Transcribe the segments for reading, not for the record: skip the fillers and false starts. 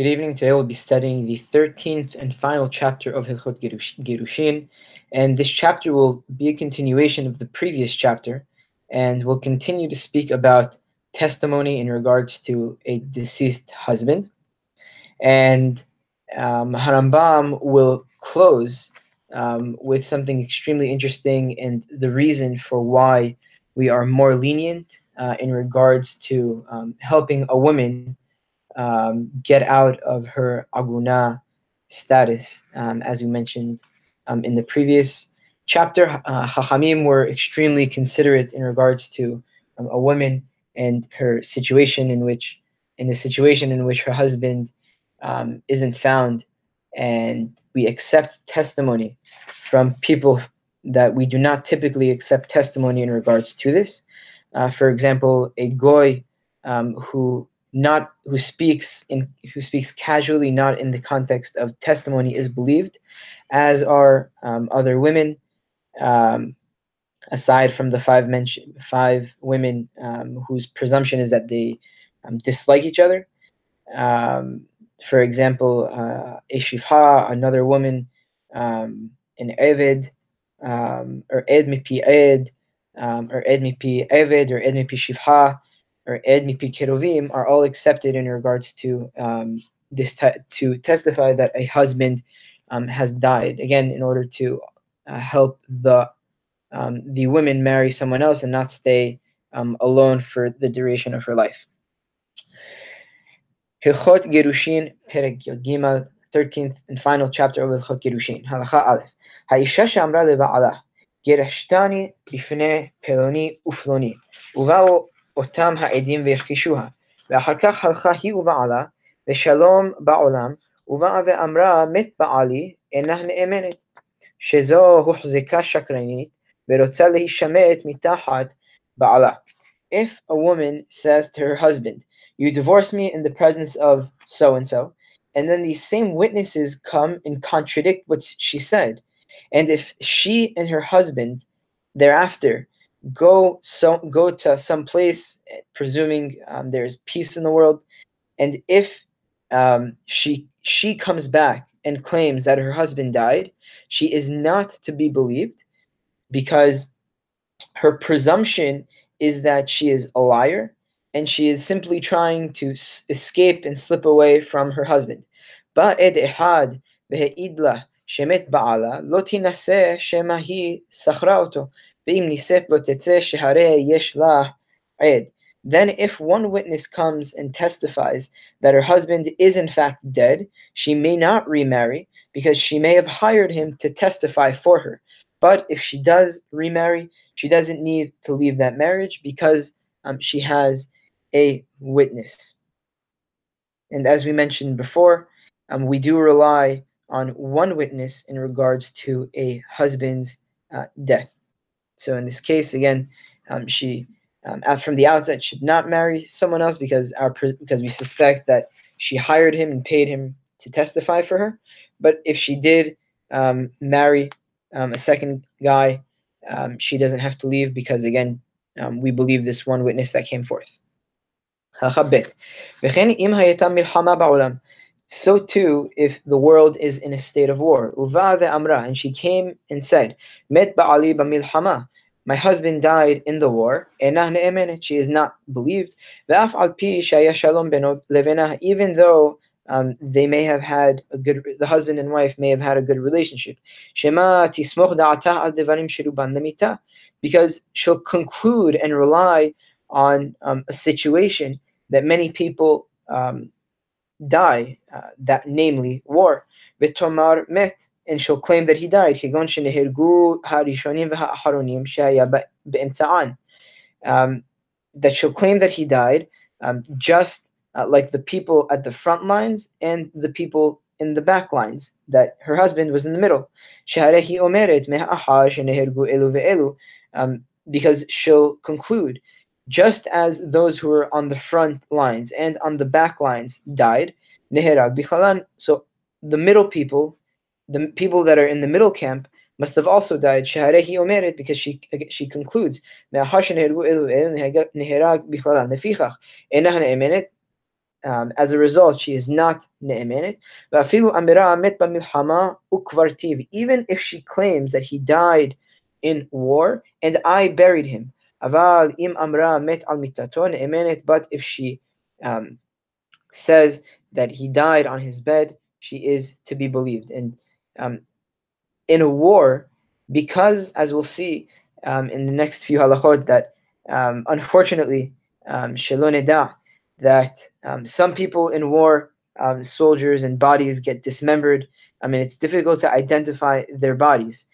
Good evening. Today we'll be studying the 13th and final chapter of Hilchot Gerushin, and this chapter will be a continuation of the previous chapter, and will continue to speak about testimony in regards to a deceased husband. And Harambam will close with something extremely interesting and the reason for why we are more lenient in regards to helping a woman get out of her aguna status, as we mentioned in the previous chapter. Chachamim were extremely considerate in regards to a woman and her situation in the situation in which her husband isn't found, and we accept testimony from people that we do not typically accept testimony in regards to this. For example, a goy who speaks casually, not in the context of testimony, is believed, as are other women, aside from the five women whose presumption is that they dislike each other. For example, a shifha, another woman, an eved, or ed mipi ed, or ed mipi eved, or ed mipi shifha, or ed mipi kerovim, are all accepted in regards to to testify that a husband has died. Again, in order to help the women marry someone else and not stay alone for the duration of her life. Hilchot Gerushin, Perek Yod Gimel, 13th and final chapter of Hilchot Gerushin. Halacha Aleph. Ha'isha she'amra leba'alah, gerashtani bifnei peloni ufloni, ובאו אותם העדים והכחישוה. ואחר כך הלכה היא ובעלה, ושלום בעולם, ובאה ואמרה מת בעלי, אינה נאמנת. שזו הוחזקה שקרנית, ורוצה להישמט מתחת בעלה. If a woman says to her husband, "You divorce me in the presence of so-and-so," and then these same witnesses come and contradict what she said, and if she and her husband thereafter go to some place, presuming there's peace in the world, and if she comes back and claims that her husband died, she is not to be believed, because her presumption is that she is a liar, and she is simply trying to escape and slip away from her husband. But ed ehad ve'idla shemet ba'ala lo tinaseh shema hi sachra oto ve'im niset lo tetzeh shehareh yesh lah ed. Then if one witness comes and testifies that her husband is in fact dead, she may not remarry, because she may have hired him to testify for her. But if she does remarry, she doesn't need to leave that marriage, because she has a witness. And as we mentioned before, we do rely on one witness in regards to a husband's death. So in this case, again, she from the outset should not marry someone else, because we suspect that she hired him and paid him to testify for her. But if she did marry a second guy, she doesn't have to leave, because again, we believe this one witness that came forth. So too, if the world is in a state of war, and she came and said, "Met ba'ali b'milchama," my husband died in the war, she is not believed, even though they may have had the husband and wife may have had a good relationship. Because she'll conclude and rely on a situation that many people die, that namely war. V'tomar met, and she'll claim that he died. That she'll claim that he died, just like the people at the front lines and the people in the back lines, that her husband was in the middle. Because she'll conclude, just as those who were on the front lines and on the back lines died, so the middle people, the people that are in the middle camp, must have also died, because she concludes, as a result, she is not ne'emenet. Even if she claims that he died in war and I buried him. But if she says that he died on his bed, she is to be believed. And um, in a war, because, as we'll see in the next few halachot, that unfortunately, shalom neda, that some people in war, soldiers and bodies get dismembered. I mean, it's difficult to identify their bodies.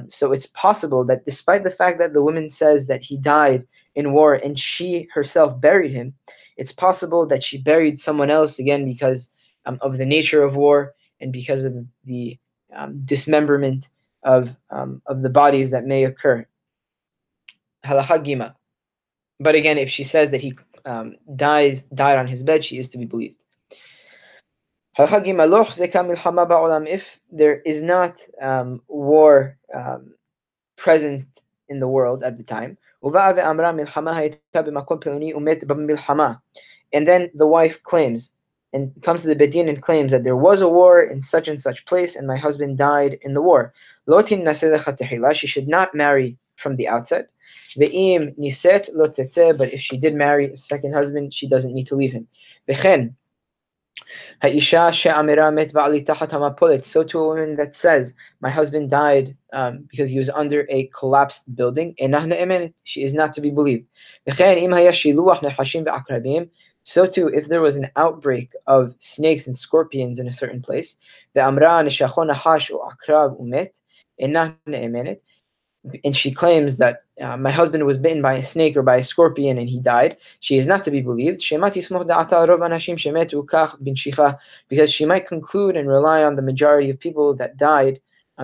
So it's possible that despite the fact that the woman says that he died in war and she herself buried him, it's possible that she buried someone else, again because of the nature of war and because of the dismemberment of the bodies that may occur. Halacha gima. But again, if she says that he died on his bed, she is to be believed. Halacha gima lo chzeka milchama ba'olam. If there is not war present in the world at the time, uva'a ve'amra milchama hayta b'makom peloni umet b'milchama, and then the wife claims and comes to the bedin and claims that there was a war in such and such place and my husband died in the war. Lotin naseh tehila. She should not marry from the outset. Ve'im niset lo tetzeh. But if she did marry a second husband, she doesn't need to leave him. Vechen ha'isha she'amira met ba'ali tachat hamapolet. So to a woman that says my husband died because he was under a collapsed building, enah ne'emenet. She is not to be believed. Vechen im haya shiluach nechashim ve'akrabim. So too, if there was an outbreak of snakes and scorpions in a certain place, the amra neshachon nahash or akrab umet, enah ne'emenet, and she claims that my husband was bitten by a snake or by a scorpion and he died, she is not to be believed. Because she might conclude and rely on the majority of people that died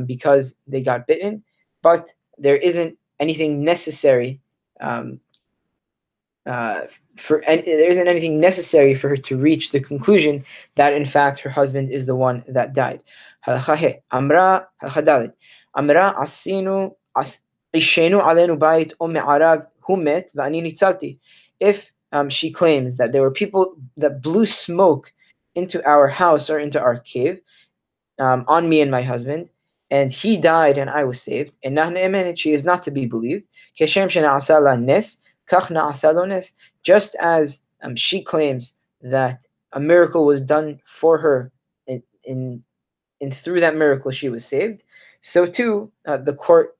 because they got bitten, but there isn't anything necessary there isn't anything necessary for her to reach the conclusion that in fact her husband is the one that died. Amra Amra asinu ishenu alenu bayit o me'arav humet va'ani nitzalti. If she claims that there were people that blew smoke into our house or into our cave on me and my husband, and he died and I was saved, and she is not to be believed. Keshem shena'asa la nes, kach na'asa lo nes. Just as she claims that a miracle was done for her, in through that miracle she was saved, so too the court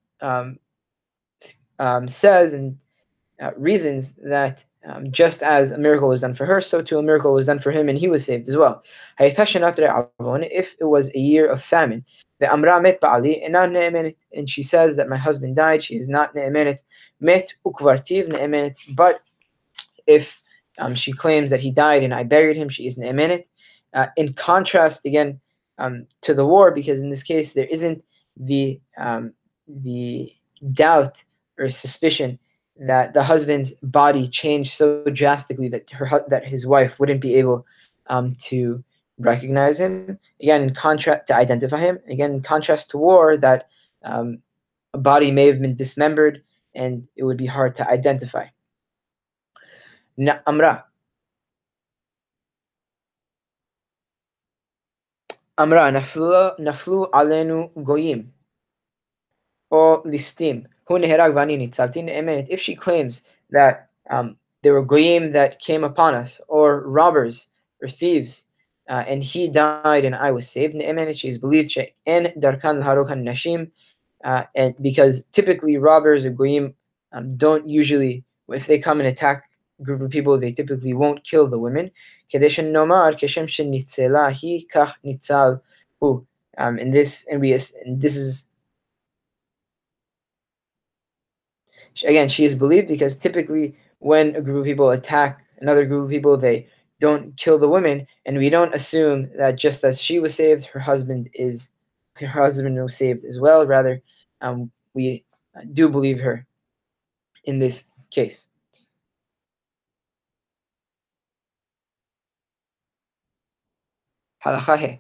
says and reasons that just as a miracle was done for her, so too a miracle was done for him and he was saved as well. If it was a year of famine, the amra met ba'ali and she says that my husband died, she is not ne'emenet. Met ukvartiv ne'emenet. But if she claims that he died and I buried him, she is ne'emenet. In contrast, again, to the war, because in this case there isn't the doubt or suspicion that the husband's body changed so drastically that his wife wouldn't be able to recognize him. Again, in contrast to identify him. Again, in contrast to war, that a body may have been dismembered and it would be hard to identify. Amra naflu alenu goyim or listim. If she claims that there were goyim that came upon us, or robbers, or thieves, and he died and I was saved, she is believed and because typically robbers or goyim don't usually, if they come and attack a group of people, they typically won't kill the women. And this is, again, she is believed because typically when a group of people attack another group of people, they don't kill the women, and we don't assume that just as she was saved, her husband was saved as well. Rather, we do believe her in this case. Halacha he.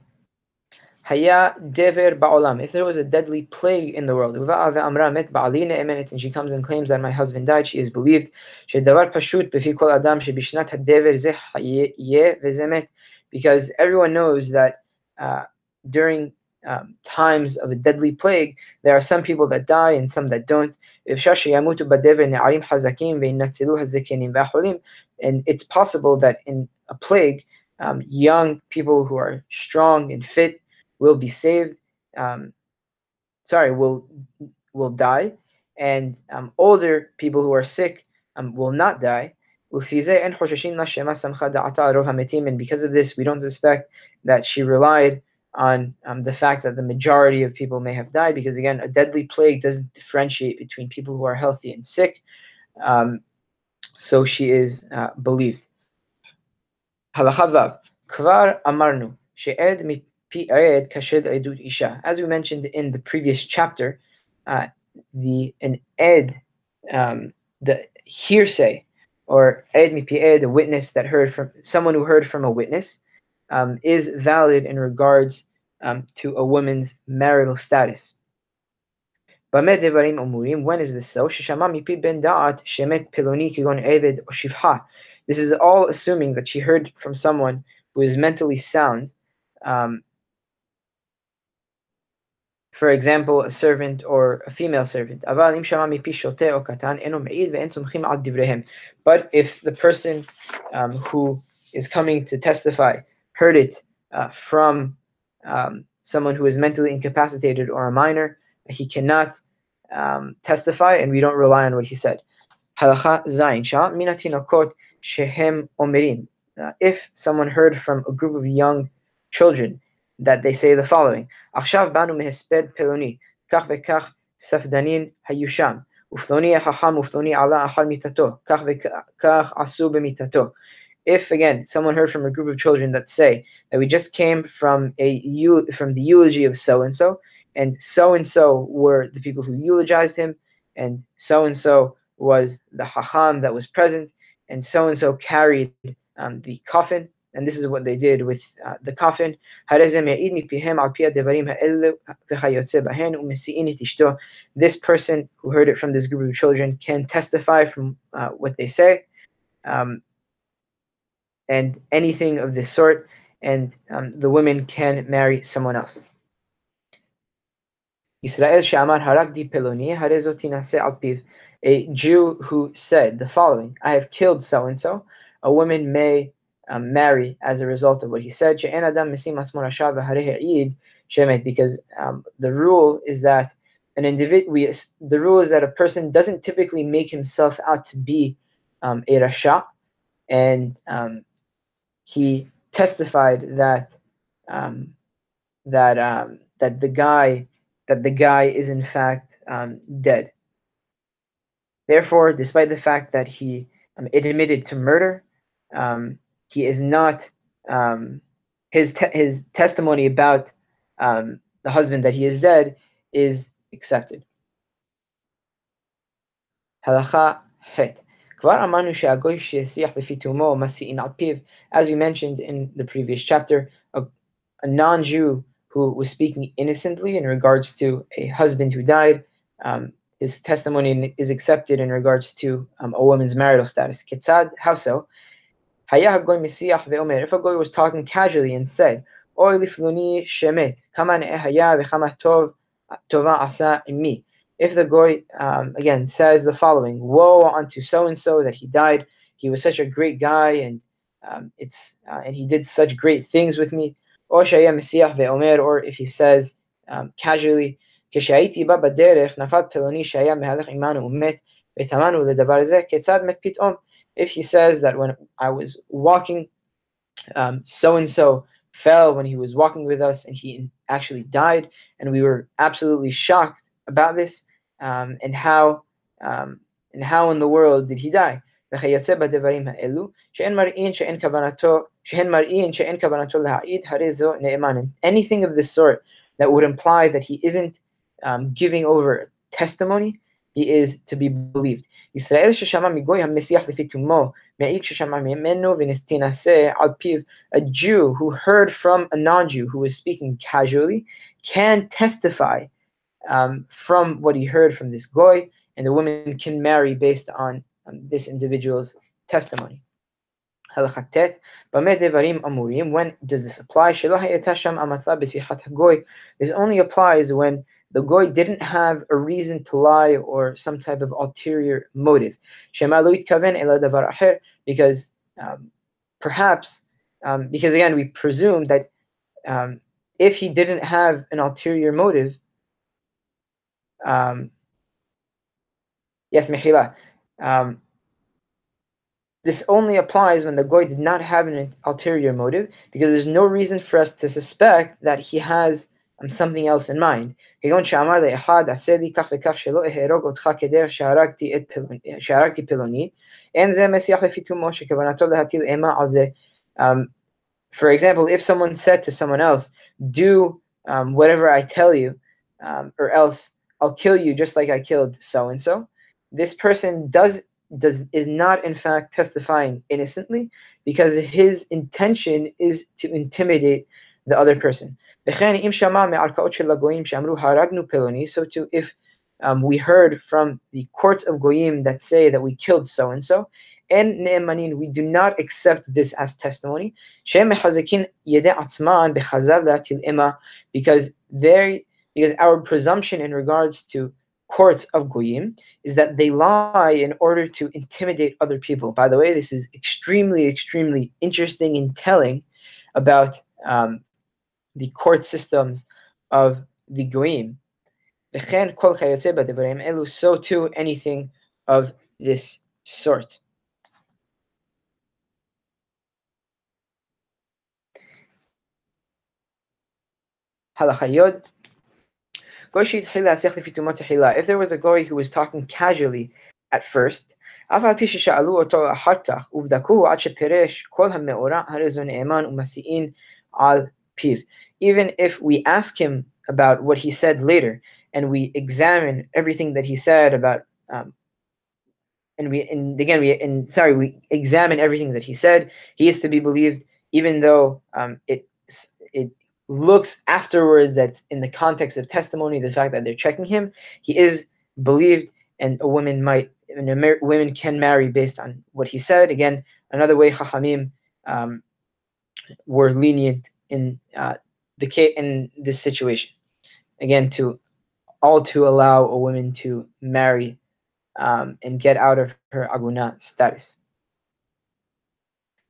Haya dever ba'olam. If there was a deadly plague in the world, uva'a ve'amra met ba'ali ne'emenet, and she comes and claims that my husband died, she is believed. Shedavar pashut befi kol adam shebishnat hadever zeh yeh vezemet, because everyone knows that during times of a deadly plague, there are some people that die and some that don't. And it's possible that in a plague, young people who are strong and fit will be saved. Will die, and older people who are sick will not die. And because of this, we don't suspect that she relied on the fact that the majority of people may have died, because again, a deadly plague doesn't differentiate between people who are healthy and sick. So she is believed. Halacha vav. Kvar amarnu she'ed mipi ed kashed edut isha. As we mentioned in the previous chapter, an ed, the hearsay, or ed mipi ed, a witness that heard from someone who heard from a witness, is valid in regards to a woman's marital status. When is this so? This is all assuming that she heard from someone who is mentally sound, for example, a servant or a female servant. But if the person who is coming to testify heard it from someone who is mentally incapacitated or a minor, he cannot testify, and we don't rely on what he said. Halacha zayin shah minatinokot shehem omerim. If someone heard from a group of young children that they say the following: Achshav banu mehesped peloni, kach vekach safdanin hayusham, ufloni hacham ufloni ala achal mitato, kach vekach asu b'mitato. If again someone heard from a group of children that say that we just came from the eulogy of so and so were the people who eulogized him, and so was the hacham that was present, and so carried the coffin, and this is what they did with the coffin. This person who heard it from this group of children can testify from what they say, and anything of this sort, and the women can marry someone else. Israel Shamar Harakdi Peloni Harezotinase Alpiv. A Jew who said the following: I have killed so and so. A woman may marry as a result of what he said. Because the rule is that a person doesn't typically make himself out to be a rasha, and he testified that the guy is in fact dead. Therefore, despite the fact that he admitted to murder, he is not his testimony about the husband that he is dead is accepted. Halacha het. As we mentioned in the previous chapter, a non-Jew who was speaking innocently in regards to a husband who died, his testimony is accepted in regards to a woman's marital status. Ketzad, how so? If a goy was talking casually and said, Oy lifluni shemet, kama ne'ehaya v'chama tova asa immi. If the goy again says the following: woe unto so and so that he died, he was such a great guy, and and he did such great things with me. Or if he says casually, if he says that when I was walking, so and so fell when he was walking with us, and he actually died, and we were absolutely shocked about this, and how in the world did he die? Anything of this sort that would imply that he isn't giving over testimony, he is to be believed. ישראל ששמע מגוי המשיח לפי תומו, מעיד ששמע ממנו ונסתינשה על פיו. A Jew who heard from a non-Jew who was speaking casually can testify from what he heard from this goy, and the woman can marry based on this individual's testimony. Halakha Bameh devarim amurim. When does this apply? Shelo hayata sham amatla b'sichat hagoy. This only applies when the goy didn't have a reason to lie or some type of ulterior motive. Shema lo yitkaven ela davar acher, because perhaps, because again we presume that if he didn't have an ulterior motive, yes, mehila. This only applies when the goy did not have an ulterior motive, because there's no reason for us to suspect that he has something else in mind. Because for example, if someone said to someone else, do whatever I tell you, or else I'll kill you just like I killed so-and-so, this person is not in fact testifying innocently, because his intention is to intimidate the other person. So too, if we heard from the courts of goyim that say that we killed so-and-so, and ne'emanin, we do not accept this as testimony, because our presumption in regards to courts of goyim is that they lie in order to intimidate other people. By the way, this is extremely, extremely interesting and telling about the court systems of the goyim. So too, anything of this sort. Halachayod. If there was a goy who was talking casually at first, even if we ask him about what he said later, and we examine everything that he said about, we examine everything that he said, he is to be believed, even though it looks afterwards that's in the context of testimony, the fact that they're checking him, he is believed, and women can marry based on what he said. Again, another way Chachamim were lenient in this situation. Again, to allow a woman to marry and get out of her aguna status.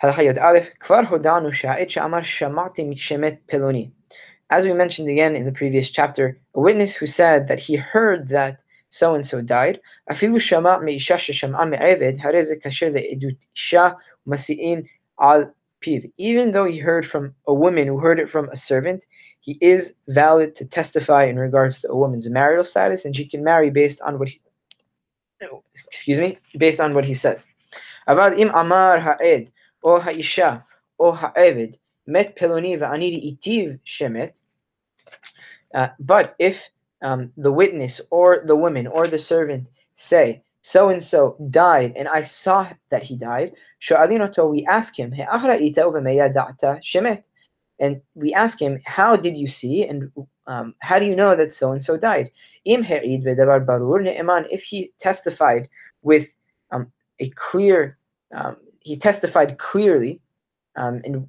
As we mentioned again in the previous chapter, a witness who said that he heard that so-and-so died, even though he heard from a woman who heard it from a servant, he is valid to testify in regards to a woman's marital status, and she can marry based on what he says. Avad im amar ha'ed o ha'isha o ha'eved met peloni va'ani itiv shemet. But if the witness or the woman or the servant say, so-and-so died and I saw that he died, we ask him, and we ask him, how did you see, and how do you know that so-and-so died? If he testified with a clear, he testified clearly, and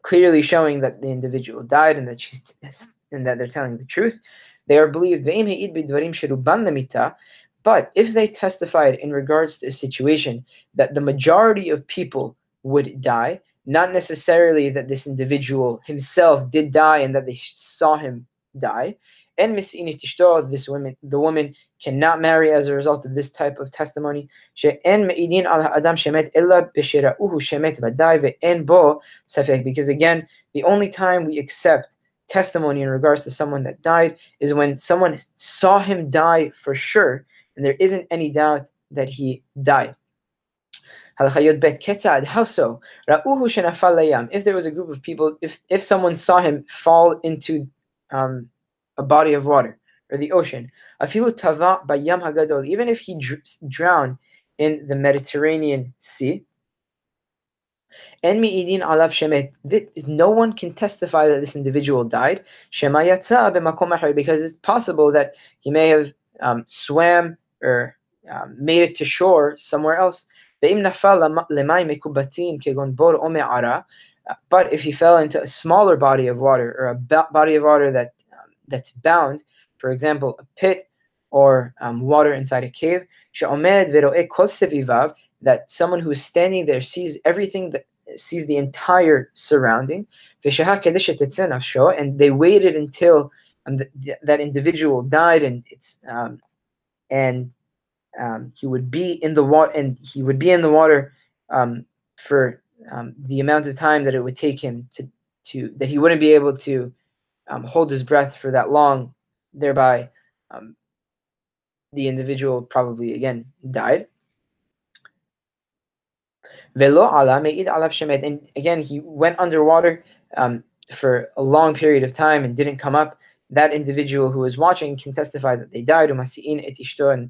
clearly showing that the individual died and that they're telling the truth, they are believed. But if they testified in regards to a situation that the majority of people would die, not necessarily that this individual himself did die and that they saw him die, and the woman cannot marry as a result of this type of testimony. Because again, the only time we accept testimony in regards to someone that died is when someone saw him die for sure, and there isn't any doubt that he died. How so? If there was a group of people, if someone saw him fall into a body of water, or the ocean. Afilu tava bayam hagadol, even if he drowned in the Mediterranean Sea. En mi'idin alav shemet. No one can testify that this individual died. Shema yatsa b'makom acher, because it's possible that he may have swam or made it to shore somewhere else. Ve'im nafal lemayim mekubatin kegon bor o me'ara. But if he fell into a smaller body of water, or a body of water that's bound, for example, a pit or water inside a cave, she'omed ve'ro'eh kol sevivav, that someone who is standing there sees everything, that sees the entire surrounding, and they waited until that individual died, and he would be in the water, for the amount of time that it would take him to that he wouldn't be able to hold his breath for that long, thereby the individual probably again died. And again, he went underwater for a long period of time and didn't come up. That individual who was watching can testify that they died, and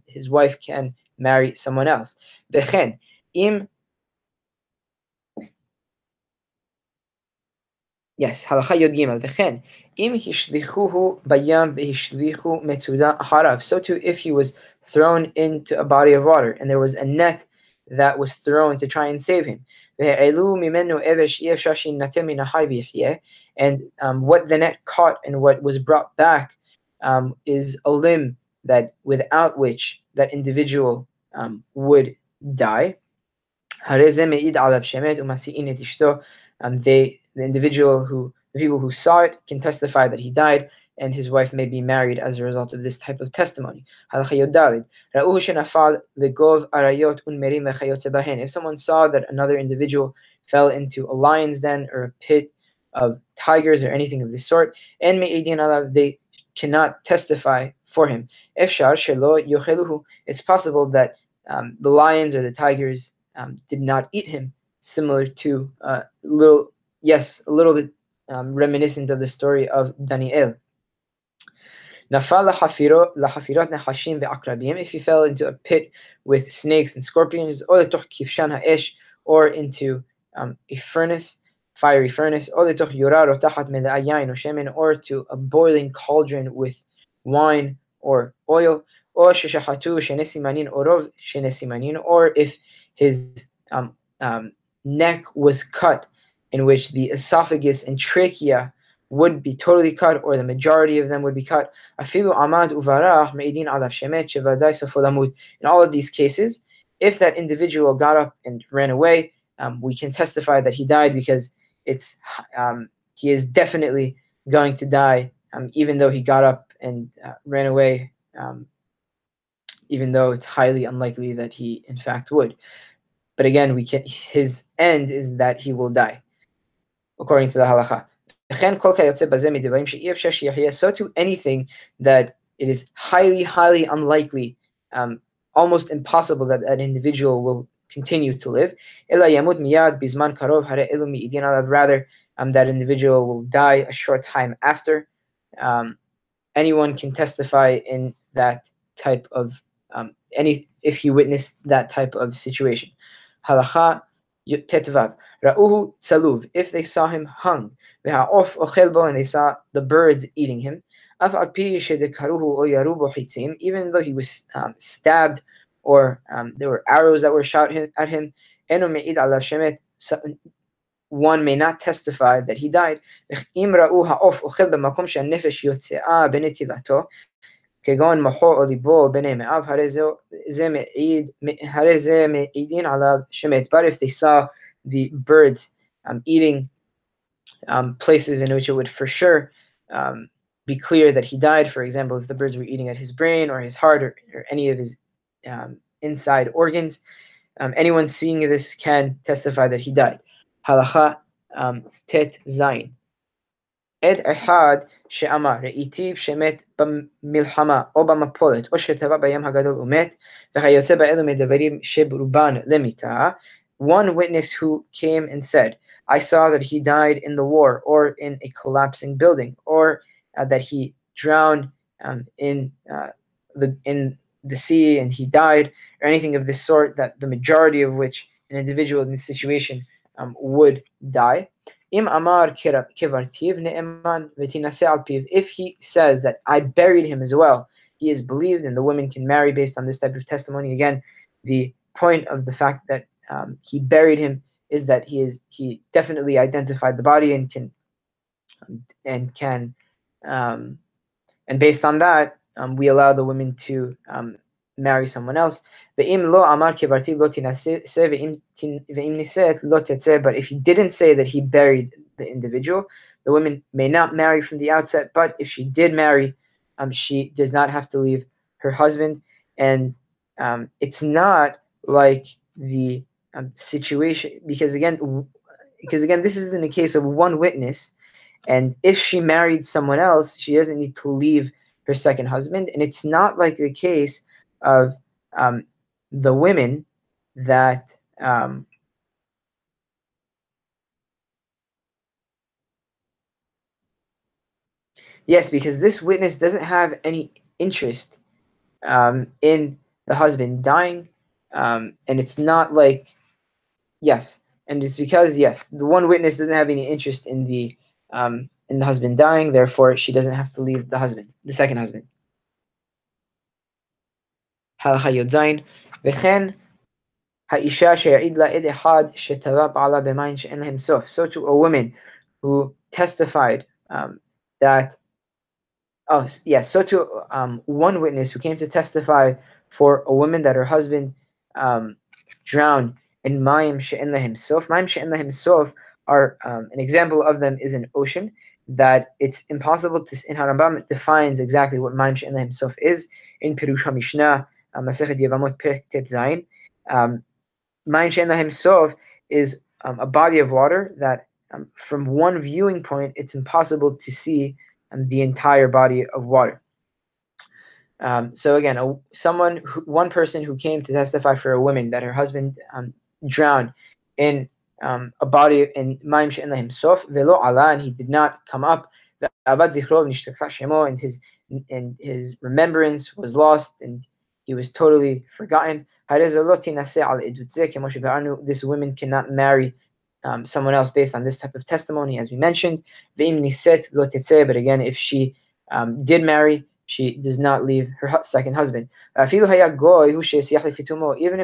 his wife can marry someone else. Yes, halacha yod gimel. V'chen, im hishlichuhu bayam v'hishlichu metzuda harav. So too, if he was thrown into a body of water and there was a net that was thrown to try and save him. And what the net caught and what was brought back is a limb that without which that individual would die. The people who saw it can testify that he died, and his wife may be married as a result of this type of testimony. If someone saw that another individual fell into a lion's den or a pit of tigers or anything of this sort, and they cannot testify for him. It's possible that the lions or the tigers did not eat him, similar to a little bit reminiscent of the story of Daniel. If he fell into a pit with snakes and scorpions, or into a furnace, fiery furnace, or to a boiling cauldron with wine or oil, or if his neck was cut, in which the esophagus and trachea would be totally cut, or the majority of them would be cut. In all of these cases, if that individual got up and ran away, we can testify that he died, because he is definitely going to die, even though he got up and ran away, even though it's highly unlikely that he in fact would. But again, his end is that he will die, according to the halacha. So to anything that it is highly, highly unlikely, almost impossible that that individual will continue to live. Rather, that individual will die a short time after. Anyone can testify in that type of if he witnessed that type of situation. Halacha tetvav. Ra'uhu tzaluv, if they saw him hung. V'ha'of ochel bo, and they saw the birds eating him. Af al pi shedekaruhu o yaru bo chitzim, even though he was stabbed, or there were arrows that were shot at him. Eno me'id alav shemet, one may not testify that he died. Im ra'u ha'of ochel b'makom she'nefesh yotze'a benetilato, כגון מוחו או ליבו בני מאב, הרי זה מעידין עליו שמת. But if they saw the birds eating places in which it would for sure be clear that he died, for example, if the birds were eating at his brain or his heart, or any of his inside organs, anyone seeing this can testify that he died. Halacha tet zayin. Ed אחד שאמר, ראיתיו שמת במלחמה או במפולת או שטבע בים הגדול ומת, וכיוצא באלו מדברים שברובן למיתה. One witness who came and said, I saw that he died in the war, or in a collapsing building, or that he drowned in the sea and he died, or anything of this sort, that the majority of which an individual in this situation would die. Im amar kevartiv ne'eman v'tinaseh al piv. If he says that I buried him as well, he is believed, and the woman can marry based on this type of testimony. Again, the point of the fact that he buried him is that he definitely identified the body and can and based on that, we allow the women to marry someone else. But if he didn't say that he buried the individual, the woman may not marry from the outset. But if she did marry, she does not have to leave her husband. And it's not like the situation, because again, this is in the case of one witness. And if she married someone else, she doesn't need to leave her second husband. And it's not like the case of the women that yes, because this witness doesn't have any interest in the husband dying, and it's not like yes, and it's because yes, the one witness doesn't have any interest in the husband dying, therefore she doesn't have to leave the second husband. הלכה י"ז וכן האישה שיעיד לה עד אחד שטבע בעלה במים שאין להם סוף. So to a woman who testified that so to one witness who came to testify for a woman that her husband drowned in mayim she'en lahem sof. Mayim she'en lahem sof are an example of them is an ocean that it's impossible to, in Harambam it defines exactly what mayim she'en lahem sof is. In Pirush HaMishnah Masechet Yevamot Perek Tet Zayin, mayim she'en lahem sof is a body of water that from one viewing point it's impossible to see the entire body of water. So again, one person who came to testify for a woman that her husband drowned in a body in mayim she'en lahem sof velo ala, and he did not come up. Avad zichro v'nishtaka shemo, and his remembrance was lost and he was totally forgotten. This woman cannot marry someone else based on this type of testimony, as we mentioned. But again, if she did marry, she does not leave her second husband. Even if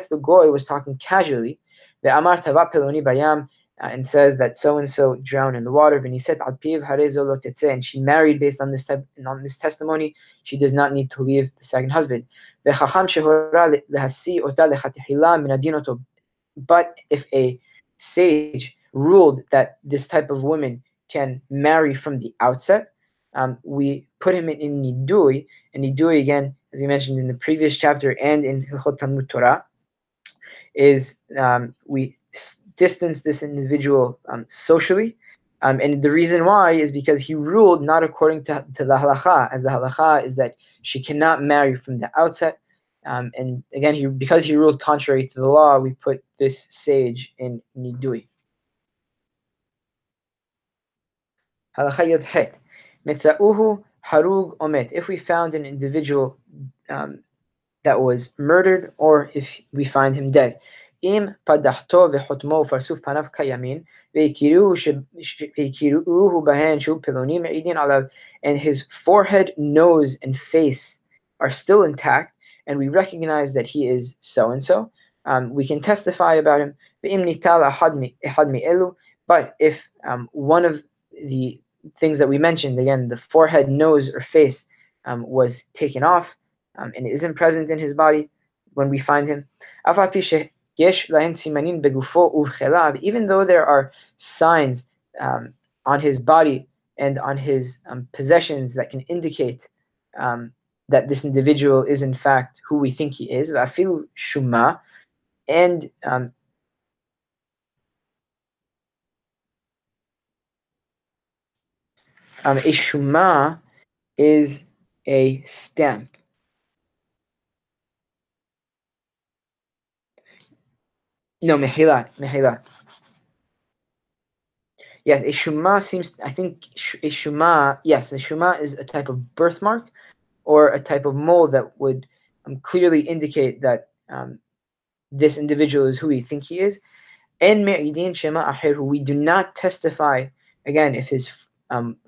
the goy was talking casually, and says that so and so drowned in the water, and she married based on this testimony, she does not need to leave the second husband. But if a sage ruled that this type of woman can marry from the outset, we put him in nidui, and nidui, again, as we mentioned in the previous chapter and in Hilchot Talmud Torah, is we distance this individual socially, and the reason why is because he ruled not according to the halacha, as the halacha is that she cannot marry from the outset, and again, because he ruled contrary to the law, we put this sage in nidui. Halacha yod het. Metza'uhu harug omet. If we found an individual that was murdered, or if we find him dead. Im padachto v'chotmo ufarsuf panav kayamin v'yikiruhu bahen shu peloni me'idin alav, and his forehead, nose, and face are still intact, and we recognize that he is so and so. We can testify about him. V'im nital ahad mi'elu. But if one of the things that we mentioned, again, the forehead, nose, or face was taken off, and isn't present in his body when we find him, even though there are signs on his body and on his possessions that can indicate that this individual is in fact who we think he is, and a shuma is a stamp. No, mehila. Yes, a shuma seems, I think a shuma, yes, a shuma is a type of birthmark, or a type of mold that would clearly indicate that this individual is who we think he is. And me'idin shema aher, we do not testify, again, if his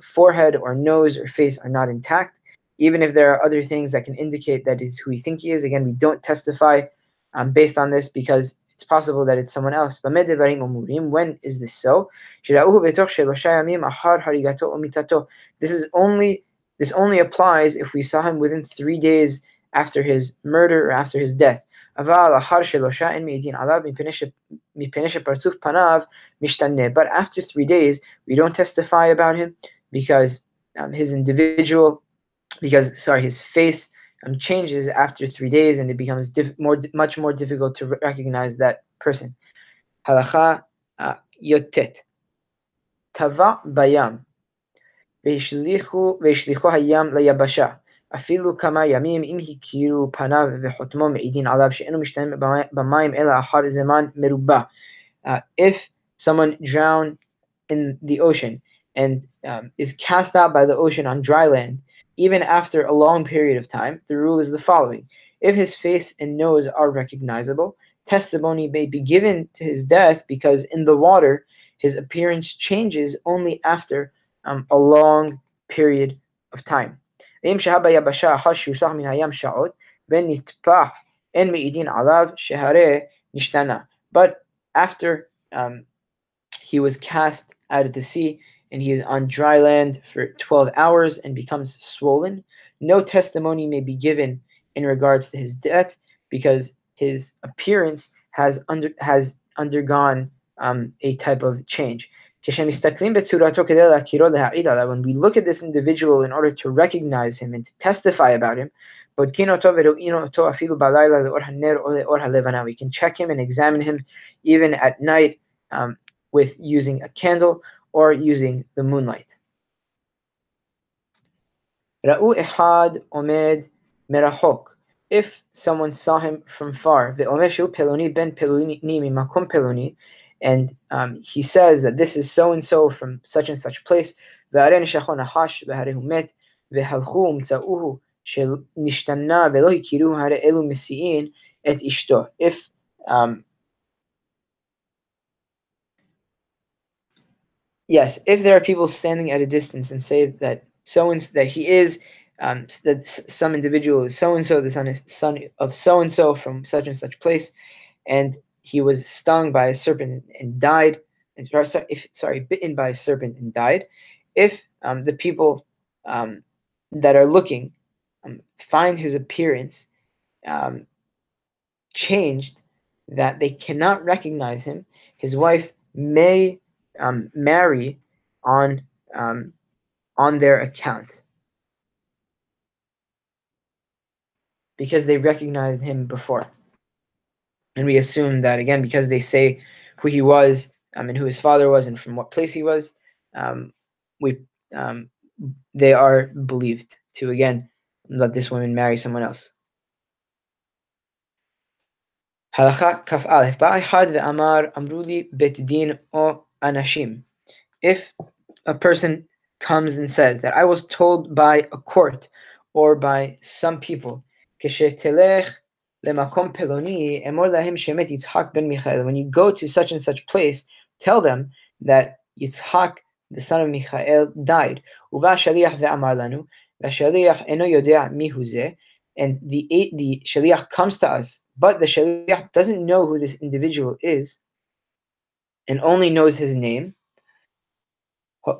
forehead or nose or face are not intact, even if there are other things that can indicate that is who we think he is. Again, we don't testify based on this because it's possible that it's someone else. When is this so? This only applies if we saw him within 3 days after his murder or after his death. But after 3 days, we don't testify about him because his face changes after 3 days, and it becomes much more difficult to recognize that person. Halacha yotet. Tava bayam. והשליחו הים ליבשה. אפילו כמה ימים אם הכירו פניו וחותמו מעידין עליו שאינו משתנה במים אלא אחר זמן מרובע. If someone drowned in the ocean and is cast out by the ocean on dry land, even after a long period of time, the rule is the following. If his face and nose are recognizable, testimony may be given to his death because in the water, his appearance changes only after a long period of time. But after he was cast out of the sea and he is on dry land for 12 hours and becomes swollen, no testimony may be given in regards to his death because his appearance has undergone a type of change. When we look at this individual in order to recognize him and to testify about him, we can check him and examine him even at night with using a candle or using the moonlight. Ra'u ehad omed merachok. If someone saw him from far, and he says that this is so and so from such and such place, if yes, if there are people standing at a distance and say that that he is that some individual is so and so, the son of so and so from such and such place, and he was stung by a serpent and died, bitten by a serpent and died. If the people that are looking find his appearance changed, that they cannot recognize him, his wife may marry on their account because they recognized him before. And we assume that, again, because they say who he was and who his father was and from what place he was, they are believed to, again, let this woman marry someone else. Halacha kaf alef. Ba'achad ve'amar amruli bet din o anashim. If a person comes and says that I was told by a court or by some people, when you go to such and such place, tell them that Yitzhak, the son of Michael, died. And the shaliach comes to us, but the shaliach doesn't know who this individual is and only knows his name. Because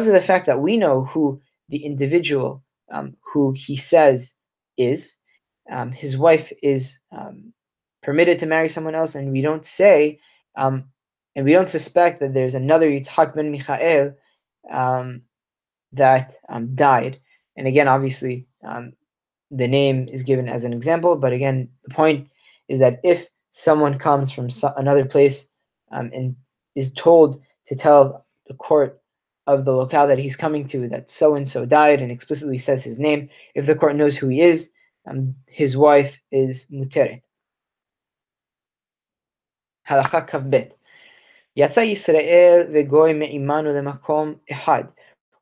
of the fact that we know who the individual who he says is, his wife is permitted to marry someone else, and we don't say, and we don't suspect that there's another Yitzhak ben Michael that died. And again, obviously, the name is given as an example, but again, the point is that if someone comes from another place and is told to tell the court of the locale that he's coming to that so-and-so died and explicitly says his name, if the court knows who he is, his wife is muteret. Halacha kavbet. יצא ישראל וגוי מעמנו למקום אחד.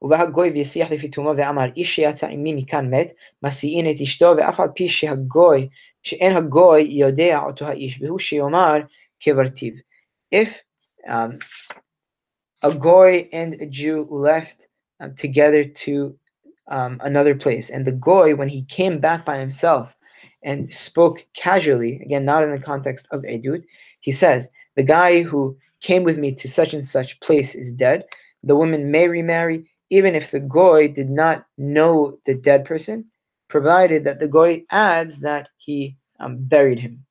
ובא הגוי והשיח לפי תומו ואמר, איש שיצא עמי מכאן מת, מסיעין את אשתו, ואף על פי שאין הגוי יודע אותו האיש, והוא שיאמר כברתיו. If a goy and a Jew left together to another place, and the goy, when he came back by himself and spoke casually, again, not in the context of edut, he says, the guy who came with me to such and such place is dead. The woman may remarry, even if the goy did not know the dead person, provided that the goy adds that he buried him.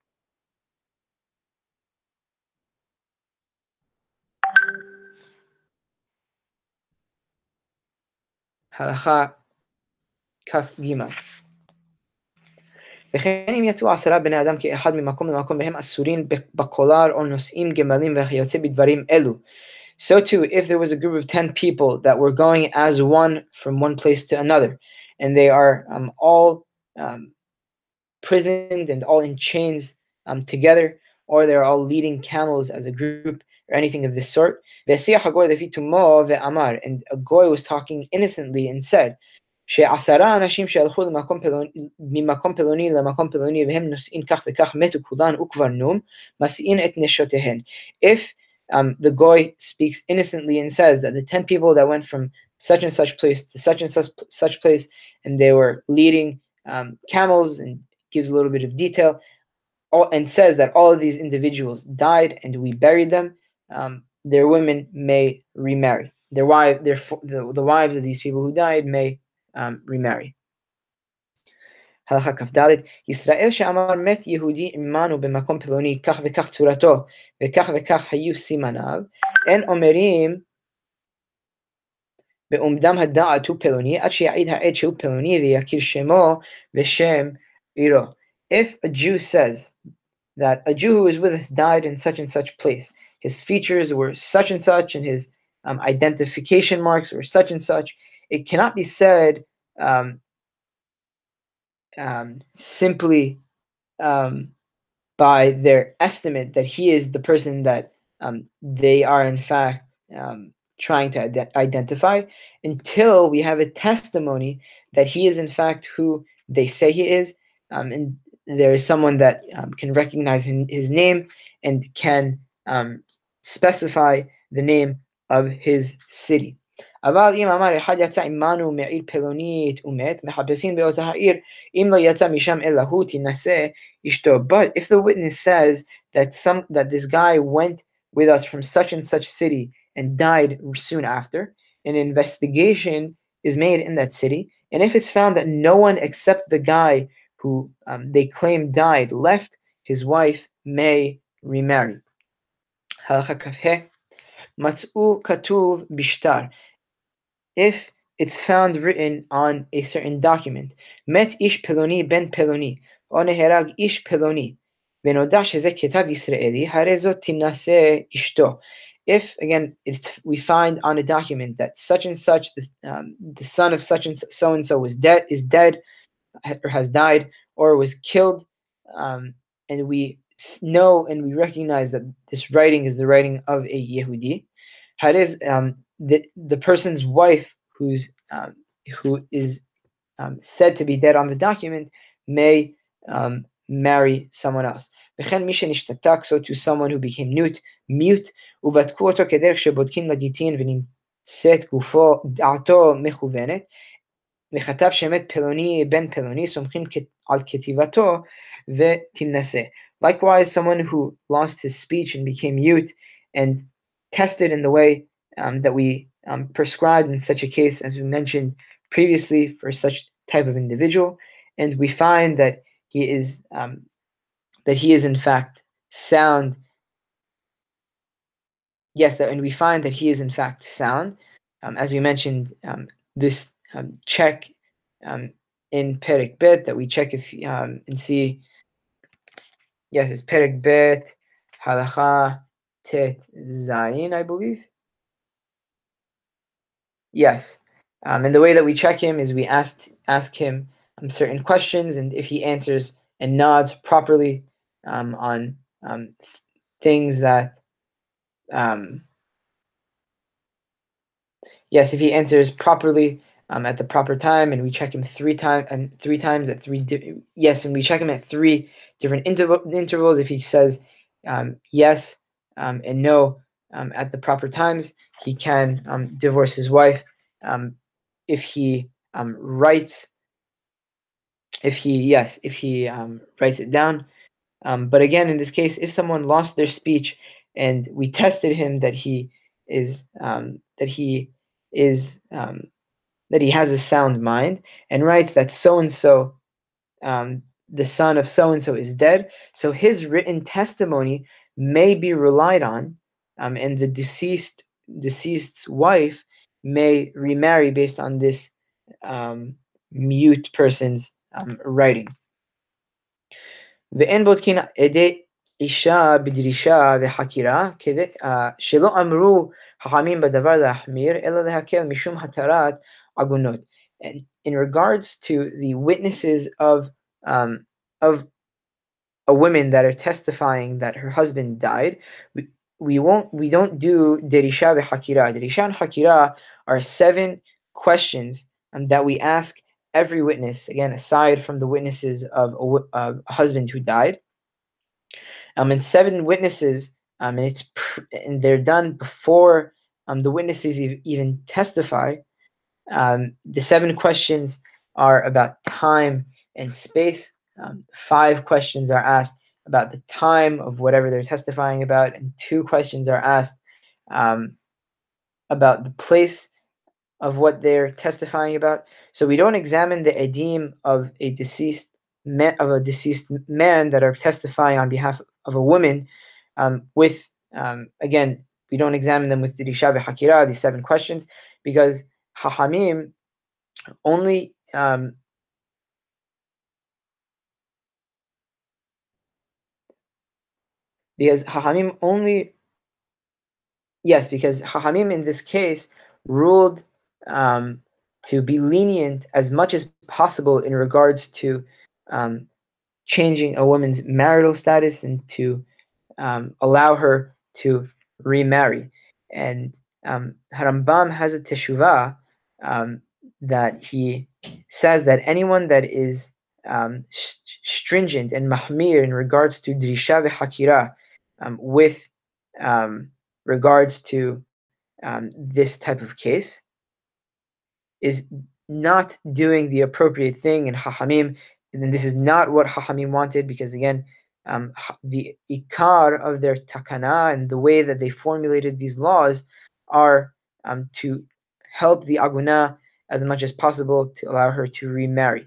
Halacha kaf gimel. וכן אם יצאו 10 בני אדם כאחד ממקום למקום והם אסורים בקולר או נושאים גמלים וכיוצא בדברים אלו. So too, if there was a group of 10 people that were going as one from one place to another, and they are all prisoned and all in chains together, or they're all leading camels as a group, or anything of this sort. And a goy was talking innocently and said, ש10 אנשים שהלכו ממקום פלוני למקום פלוני והם נוסעים כך וכך מתו כולן וכבר נום, מסיעין את נשותיהן. If the goy speaks innocently and says that the 10 people that went from such and such place to such and such place, and they were leading camels, and gives a little bit of detail, and says that all of these individuals died and we buried them, their women may remarry. The wives of these people who died may remarry. הלכה כ"ד, ישראל שאמר מת יהודי עמנו במקום פלוני כך וכך צורתו וכך וכך היו סימניו, אין אומרים בעומדם הדעת הוא פלוני עד שיעיד העד שהוא פלוני ויכיר שמו ושם עירו. If a Jew says that a Jew who was with us died in such and such place, his features were such and such, and his identification marks were such and such, it cannot be said simply by their estimate that he is the person that they are in fact trying to identify, until we have a testimony that he is in fact who they say he is, and there is someone that can recognize his name and can specify the name of his city. אבל אם אמר אחד יצא עמנו מעיר פלונית ומת, מחפשים באותה העיר, אם לא יצא משם אלא הוא תינשא אשתו. But if the witness says that this guy went with us from such and such city and died soon after, an investigation is made in that city, and if it's found that no one except the guy who they claim died left, his wife may remarry. הלכה כ"ה, מצאו כתוב בשטר. If it's found written on a certain document, met ish peloni ben peloni, או נהרג איש פלוני, ונודע שזה כתב ישראלי, הרי זאת תינשא אשתו. If, again, we find on a document that such and such, the son of such and so is dead, or has died, or was killed, and we know and we recognize that this writing is the writing of a Yehudi, the person's wife who is said to be dead on the document may marry someone else. וכן מי שנשתתק, so to someone who became mute, ובדקו אותו כדרך שבודקים לגיטין ונמצאת גופו דעתו מכוונת, וכתב שמת פלוני בן פלוני, סומכים על כתיבתו ותינשא. Likewise, someone who lost his speech and became mute and tested in the way that we prescribed in such a case, as we mentioned previously, for such type of individual, and we find that he is in fact sound. Yes, and we find that he is in fact sound. As we mentioned, this check in Perek Bet, that we check if and see. Yes, it's Perek Bet, Halacha Tet Zayin, I believe. Yes, and the way that we check him is we ask him certain questions, and if he answers and nods properly on things that yes, if he answers properly at the proper time, and we check him three times at yes, and we check him at three different intervals. If he says yes and no at the proper times, he can divorce his wife. If he writes, if he writes it down. But again, in this case, if someone lost their speech and we tested him that he is that he has a sound mind and writes that so and so, the son of so and so, is dead, so his written testimony may be relied on, and the deceased's wife may remarry based on this mute person's writing. ואין בודקין עדי אישה בדרישה וחקירה, שלא אמרו חכמים בדבר להחמיר, אלא להקל משום התרת עגונות. And in regards to the witnesses of a woman that are testifying that her husband died, we don't do derisha v'hakira. Derisha and hakira are 7 questions that we ask every witness, again, aside from the witnesses of a husband who died. And 7 witnesses, and they're done before the witnesses even testify. The 7 questions are about time and space. 5 questions are asked about the time of whatever they're testifying about, and 2 questions are asked about the place of what they're testifying about. So we don't examine the edim of a deceased man that are testifying on behalf of a woman with again, we don't examine them with dirisha v'hakira, these 7 questions, because Hachamim only because Hachamim in this case ruled to be lenient as much as possible in regards to changing a woman's marital status and to allow her to remarry. And Harambam has a teshuvah that he says that anyone that is stringent and mahmir in regards to drisha v'hakira with regards to this type of case is not doing the appropriate thing in Hachamim, and then this is not what Hachamim wanted, because again, the ikar of their takana and the way that they formulated these laws are to help the aguna as much as possible to allow her to remarry.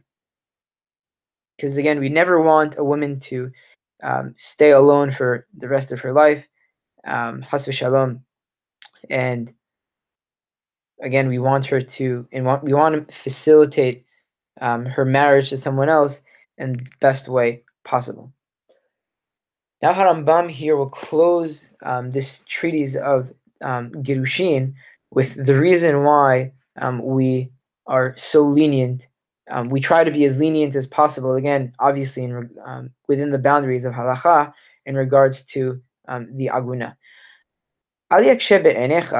Because again, we never want a woman to stay alone for the rest of her life, has v'shalom, and again, we want her to, and we want to facilitate her marriage to someone else in the best way possible. Now Harambam here will close this treatise of Gerushin with the reason why we are so lenient. We try to be as lenient as possible, again, obviously within the boundaries of halacha in regards to the aguna. אל יקשה בעיניך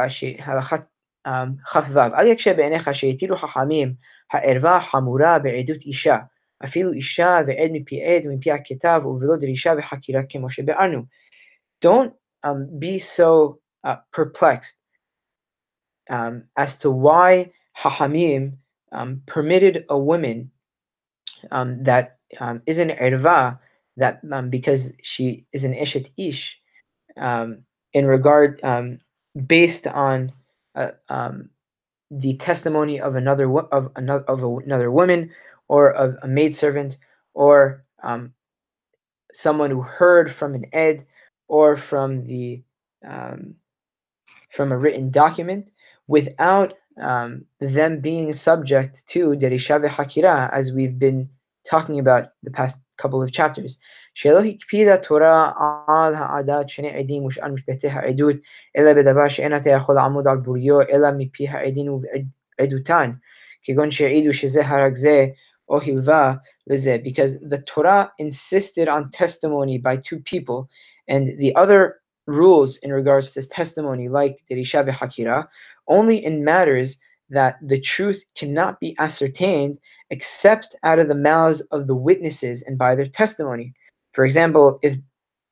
כ"ו, אל יקשה בעיניך שהטילו חכמים הערווה חמורה בעדות אישה, אפילו אישה ועד מפי עד ומפי הכתב ובלא דרישה וחקירה כמו שביארנו. Don't be so perplexed as to why Hachamim permitted a woman that is an erva, that because she is an eshet ish, in regard based on the testimony of another woman, or of a maidservant, or someone who heard from an ed, or from a written document, without them being subject to derisha v'hakira, as we've been talking about the past couple of chapters. שלא הקפידה תורה על העדת שני עדים ושאר משפטי העדות, אלא בדבר שאין אתה יכול לעמוד על בוריו, אלא מפי העדין ובעדותן, כגון שהעידו שזה הרג זה, או הלווה לזה. Because the Torah insisted on testimony by 2 people, and the other rules in regards to this testimony, like Derisha v'Hakira, only in matters that the truth cannot be ascertained except out of the mouths of the witnesses and by their testimony. For example, if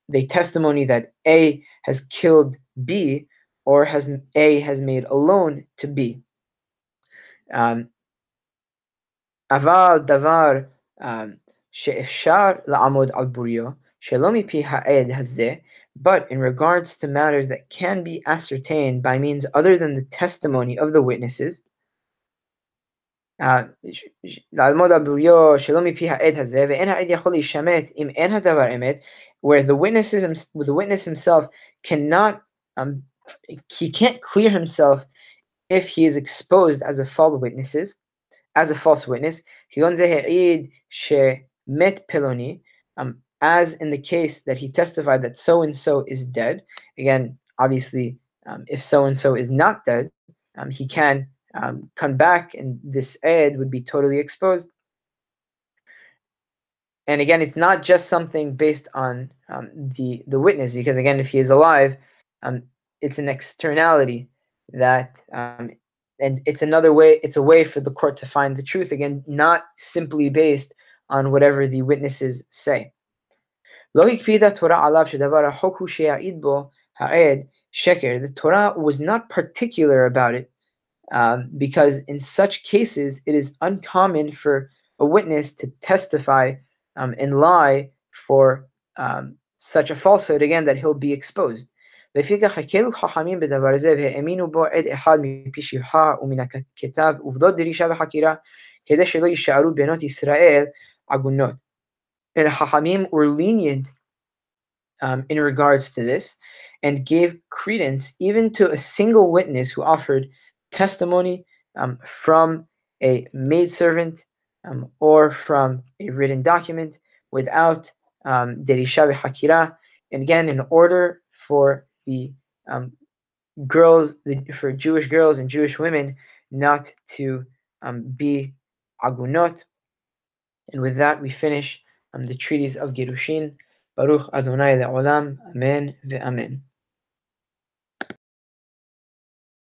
they testimony that A has killed B, or A has made a loan to B. אבל דבר שאפשר לעמוד על בוריו, שלא מפי העד הזה, but in regards to matters that can be ascertained by means other than the testimony of the witnesses, לעמוד על בוריו שלא מפי העד הזה, ואין העד יכול להישמט אם אין הדבר אמת, where the witness himself cannot, he can't clear himself if he is exposed as a false witness, as in the case that he testified that so and so is dead. Again, obviously, if so and so is not dead, he can come back, and this aid would be totally exposed. And again, it's not just something based on the witness, because again, if he is alive, it's an externality that, and it's another way. It's a way for the court to find the truth. Again, not simply based on whatever the witnesses say. The Torah was not particular about it, because in such cases it is uncommon for a witness to testify and lie for such a falsehood, again, that he'll be exposed. לפיכך הקלו חכמים בדבר זה והאמינו בו עד אחד מפי שבחה ומן הכתב עובדות דרישה וחקירה, כדי שלא יישארו בנות ישראל עגונות. And Chachamim were lenient in regards to this, and gave credence even to a single witness who offered testimony from a maidservant or from a written document without derisha v'hakira. And again, in order for the for Jewish girls and Jewish women not to be agunot. And with that, we finish the treatise of Gerushin. Baruch Adonai le'olam. Amen ve'amen.